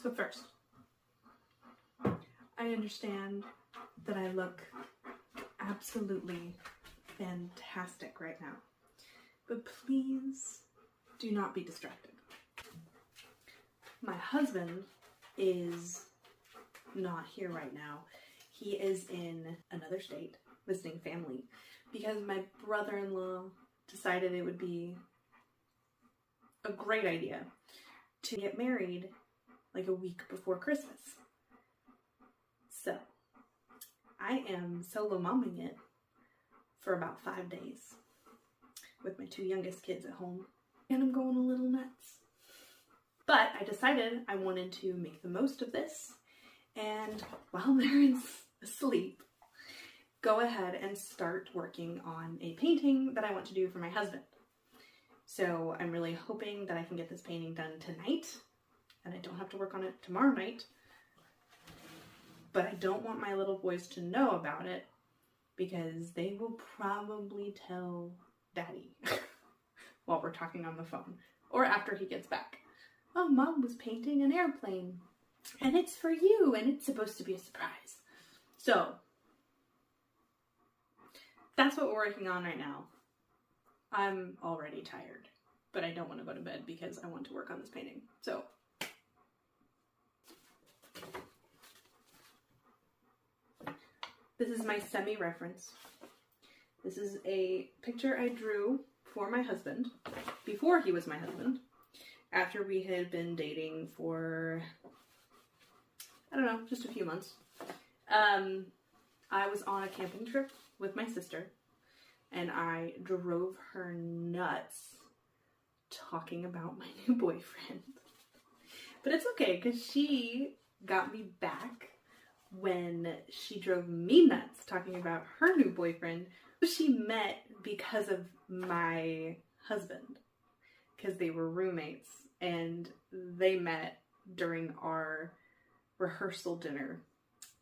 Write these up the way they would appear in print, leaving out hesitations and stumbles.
So first, I understand that I look absolutely fantastic right now, but please do not be distracted. My husband is not here right now. He is in another state visiting family because my brother-in-law decided it would be a great idea to get married like a week before Christmas. So I am solo momming it for about 5 days with my 2 youngest kids at home, and I'm going a little nuts. But I decided I wanted to make the most of this, and while they're asleep, go ahead and start working on a painting that I want to do for my husband. So I'm really hoping that I can get this painting done tonight, and I don't have to work on it tomorrow night. But I don't want my little boys to know about it because they will probably tell Daddy while we're talking on the phone or after he gets back. Oh, Mom was painting an airplane and it's for you and it's supposed to be a surprise. So that's what we're working on right now. I'm already tired, but I don't want to go to bed because I want to work on this painting. So this is my semi-reference. This is a picture I drew for my husband, before he was my husband, after we had been dating for, I don't know, just a few months. I was on a camping trip with my sister, and I drove her nuts talking about my new boyfriend. But it's okay, because she got me back when she drove me nuts talking about her new boyfriend, who she met because of my husband, because they were roommates, and they met during our rehearsal dinner,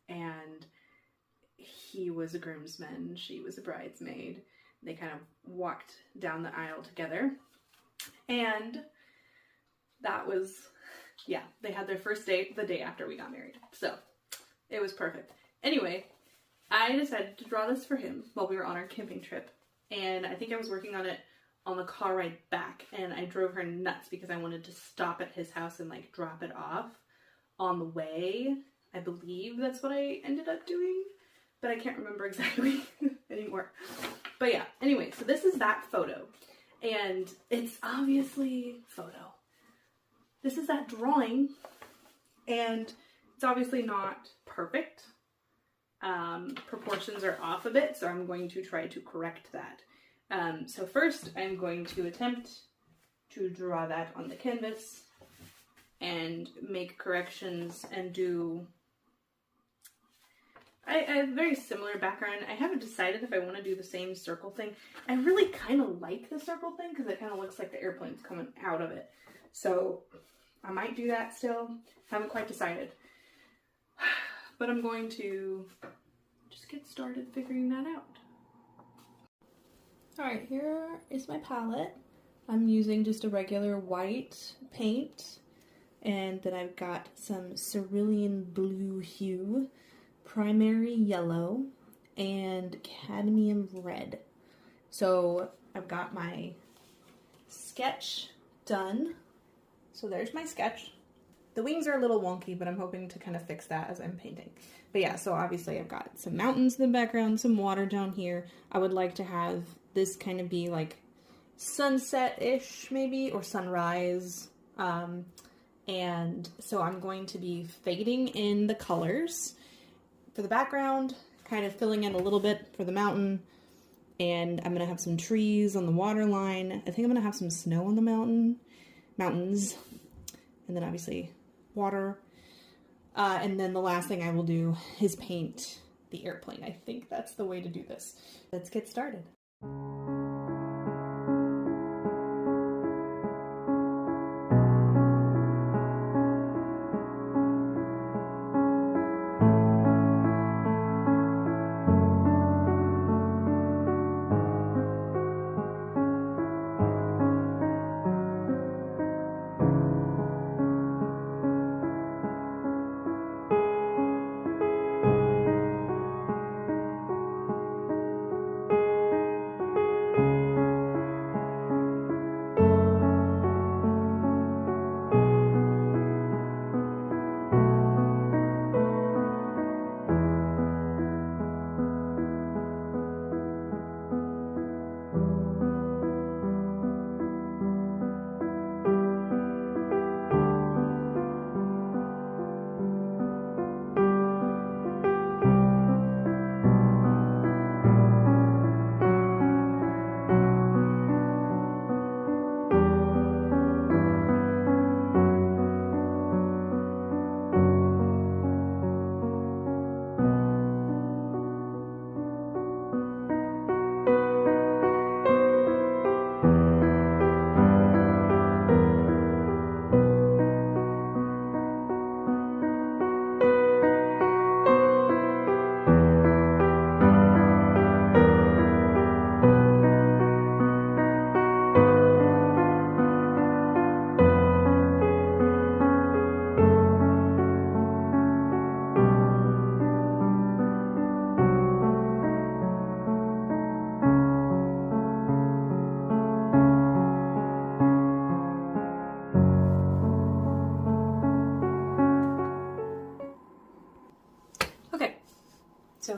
and he was a groomsman, she was a bridesmaid. They kind of walked down the aisle together, and that was, yeah, they had their first date the day after we got married, so it was perfect. Anyway, I decided to draw this for him while we were on our camping trip, and I think I was working on it on the car ride back, and I drove her nuts because I wanted to stop at his house and like drop it off on the way. I believe that's what I ended up doing, but I can't remember exactly anymore. But yeah, anyway, so this is that photo, and it's obviously photo. This is that drawing, and it's obviously not perfect. Proportions are off a bit, so I'm going to try to correct that. So first, I'm going to attempt to draw that on the canvas and make corrections and do... I have a very similar background. I haven't decided if I want to do the same circle thing. I really kind of like the circle thing because it kind of looks like the airplane's coming out of it. So I might do that still. Haven't quite decided. But I'm going to just get started figuring that out. Alright, here is my palette. I'm using just a regular white paint, and then I've got some cerulean blue hue, primary yellow, and cadmium red. So I've got my sketch done. So there's my sketch. The wings are a little wonky, but I'm hoping to kind of fix that as I'm painting. But yeah, so obviously I've got some mountains in the background, some water down here. I would like to have this kind of be like sunset-ish maybe, or sunrise. And so I'm going to be fading in the colors for the background, kind of filling in a little bit for the mountain. And I'm going to have some trees on the water line. I think I'm going to have some snow on the mountains. And then obviously water. And then the last thing I will do is paint the airplane. I think that's the way to do this. Let's get started.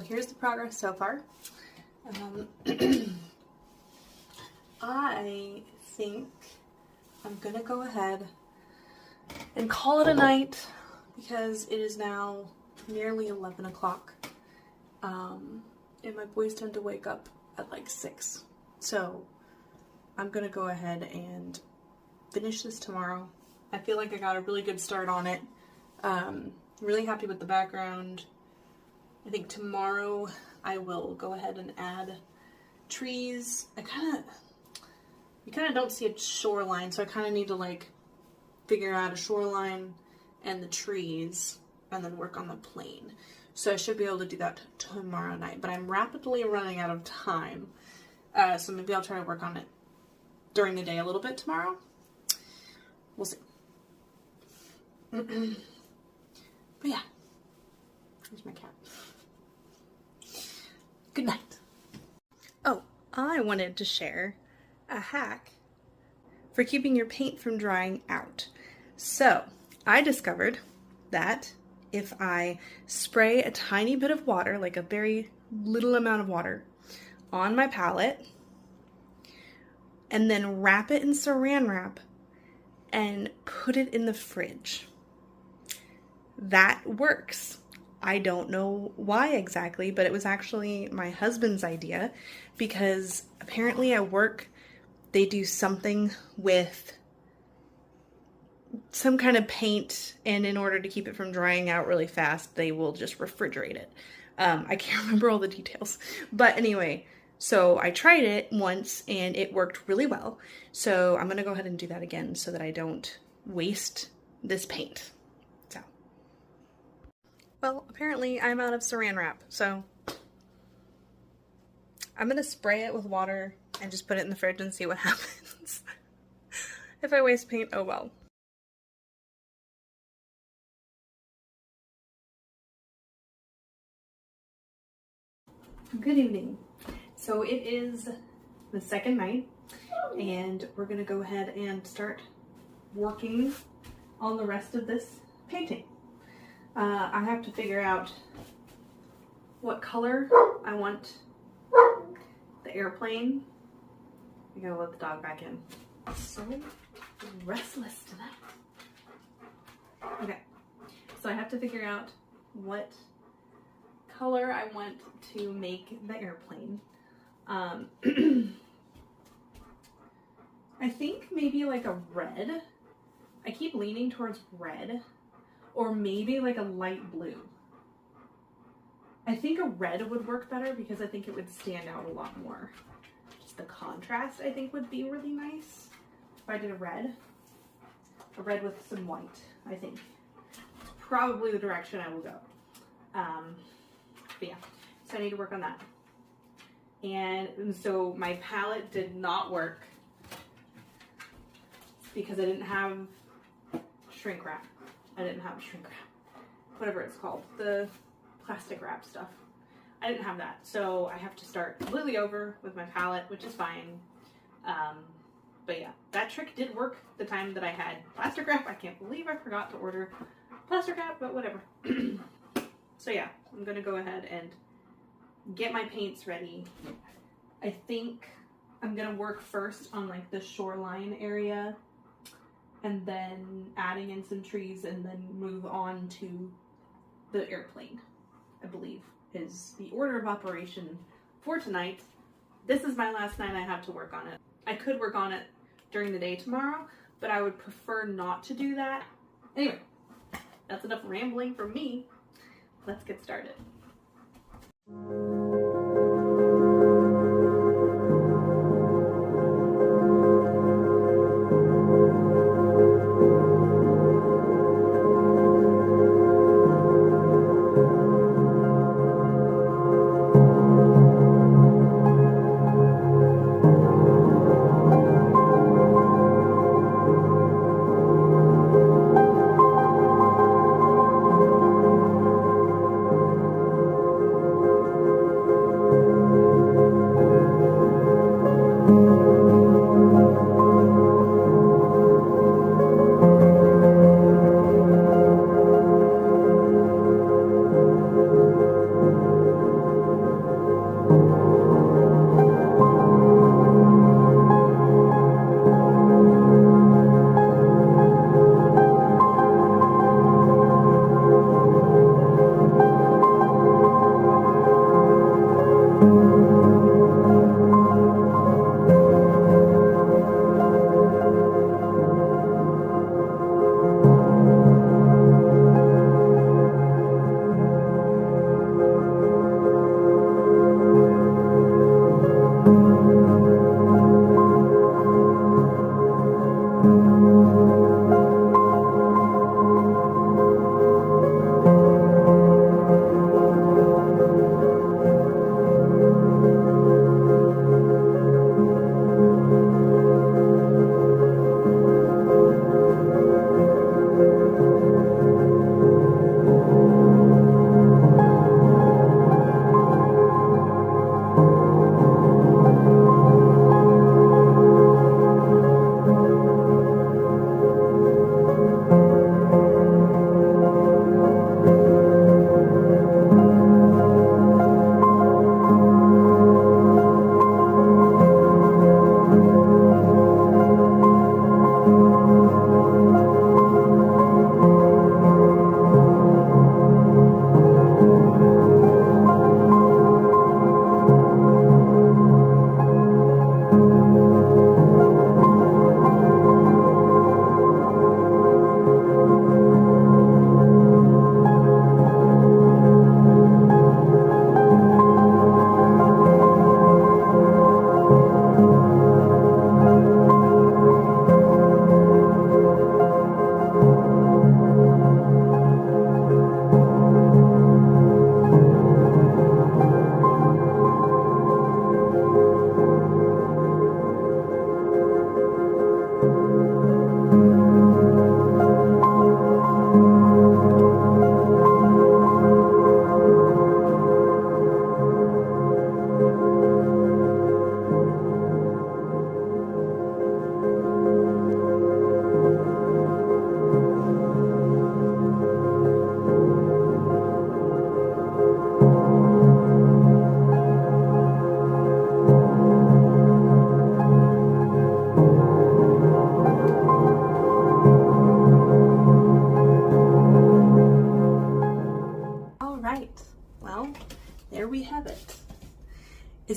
here's the progress so far. I think I'm gonna go ahead and call it a night because it is now nearly 11 o'clock. And my boys tend to wake up at like 6. So I'm gonna go ahead and finish this tomorrow. I feel like I got a really good start on it. Really happy with the background. I think tomorrow I will go ahead and add trees. You kind of don't see a shoreline, so I kind of need to like figure out a shoreline and the trees and then work on the plane. So I should be able to do that tomorrow night, but I'm rapidly running out of time. So maybe I'll try to work on it during the day a little bit tomorrow. We'll see. But yeah, here's my cat. Good night. Oh, I wanted to share a hack for keeping your paint from drying out. So I discovered that if I spray a tiny bit of water, like a very little amount of water, on my palette and then wrap it in saran wrap and put it in the fridge, that works. I don't know why exactly, but it was actually my husband's idea because apparently at work they do something with some kind of paint, and in order to keep it from drying out really fast, they will just refrigerate it. I can't remember all the details, but anyway, so I tried it once and it worked really well. So I'm gonna go ahead and do that again so that I don't waste this paint. So, well, apparently I'm out of saran wrap, so I'm gonna spray it with water and just put it in the fridge and see what happens. If I waste paint, oh well. Good evening. So it is the second night and we're gonna go ahead and start working on the rest of this painting. I have to figure out what color I want the airplane. I gotta let the dog back in. So restless tonight. Okay, so I have to figure out what color I want to make the airplane. I think maybe like a red. I keep leaning towards red, or maybe like a light blue. I think a red would work better because I think it would stand out a lot more. Just the contrast I think would be really nice if I did a red with some white. I think it's probably the direction I will go. But yeah, so I need to work on that. And so my palette did not work because I didn't have shrink wrap. Whatever it's called, the plastic wrap stuff. I didn't have that, so I have to start completely over with my palette, which is fine. But yeah, that trick did work the time that I had plastic wrap. I can't believe I forgot to order plastic wrap, but whatever. So yeah, I'm gonna go ahead and get my paints ready. I think I'm gonna work first on like the shoreline area and then adding in some trees and then move on to the airplane, I believe is the order of operation for tonight. This is my last night I have to work on it. I could work on it during the day tomorrow, but I would prefer not to do that. Anyway, that's enough rambling from me. Let's get started.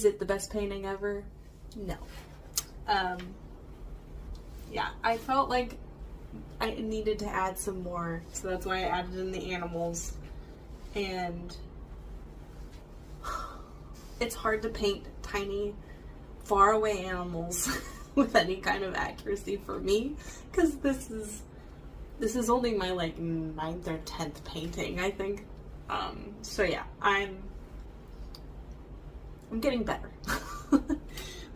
Is it the best painting ever? No. Yeah, I felt like I needed to add some more, so that's why I added in the animals. And it's hard to paint tiny, far away animals with any kind of accuracy for me, because this is only my like 9th or 10th painting, I think. So yeah, I'm getting better.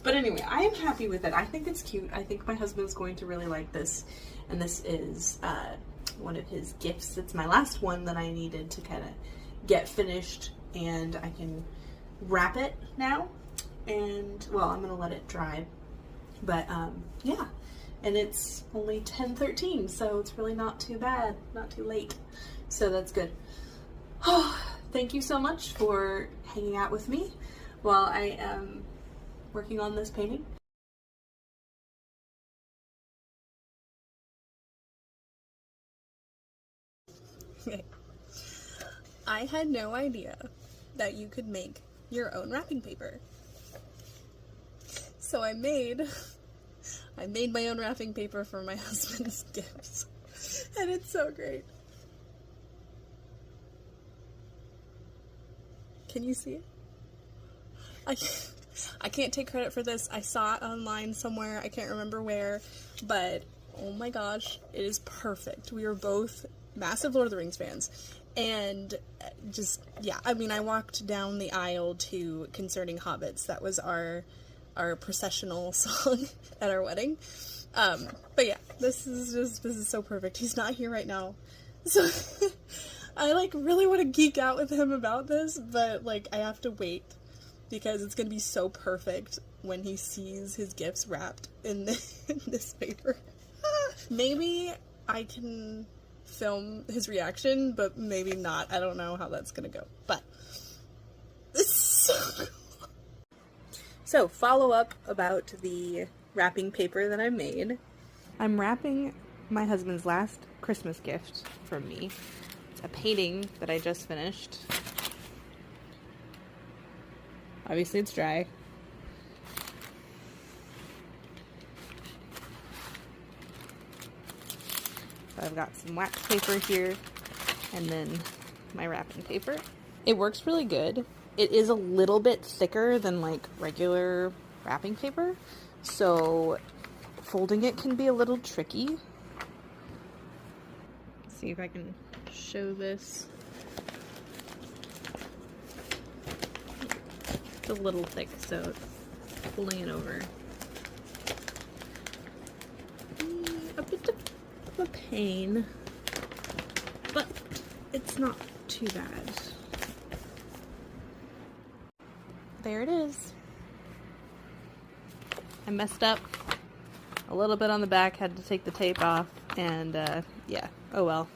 But anyway, I am happy with it. I think it's cute. I think my husband's going to really like this. And this is one of his gifts. It's my last one that I needed to kind of get finished, and I can wrap it now. And, well, I'm going to let it dry. But, yeah. And it's only 10:13, so it's really not too bad. Not too late. So that's good. Thank you so much for hanging out with me while I am working on this painting. I had no idea that you could make your own wrapping paper. So I made my own wrapping paper for my husband's gifts. And it's so great. Can you see it? I can't take credit for this. I saw it online somewhere. I can't remember where, but oh my gosh, it is perfect. We are both massive Lord of the Rings fans, and just, yeah, I mean, I walked down the aisle to Concerning Hobbits. That was our processional song at our wedding. But yeah, this is so perfect. He's not here right now, so I like really want to geek out with him about this, but like I have to wait, because it's going to be so perfect when he sees his gifts wrapped in this paper. Maybe I can film his reaction, but maybe not. I don't know how that's going to go, but this is so cool. So, follow up about the wrapping paper that I made. I'm wrapping my husband's last Christmas gift from me. It's a painting that I just finished. Obviously it's dry. So I've got some wax paper here, and then my wrapping paper. It works really good. It is a little bit thicker than like regular wrapping paper, so folding it can be a little tricky. Let's see if I can show this. It's a little thick, so pulling it over. A bit of a pain, but it's not too bad. There it is. I messed up a little bit on the back, had to take the tape off, and yeah, oh well.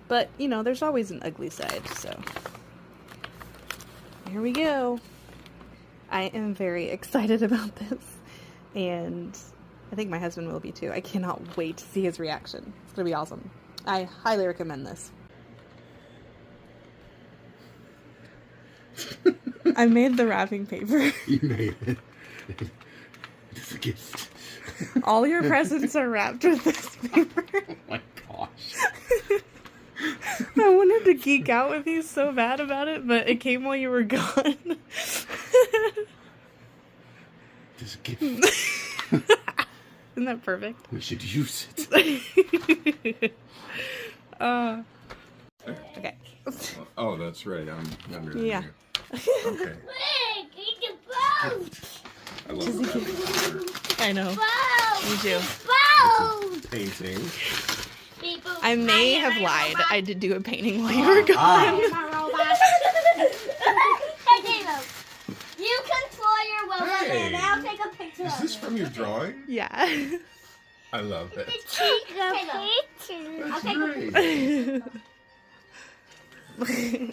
But, you know, there's always an ugly side, so here we go. I am very excited about this, and I think my husband will be too. I cannot wait to see his reaction. It's gonna be awesome. I highly recommend this. I made the wrapping paper. You made it. It's a gift. All your presents are wrapped with this paper. Oh my gosh. I wanted to geek out with you so bad about it, but it came while you were gone. It's a gift. Isn't that perfect? We should use it. Okay. Oh, that's right. I'm younger than Yeah. you. Okay. I love the wrapping paper. I know. Me too. It's a painting. I may have lied. I did do a painting while you were gone. You control your robot, Hey. and I'll take a picture Is of this it. from your drawing? Yeah. I love it. Take a picture. That's I'll take a great.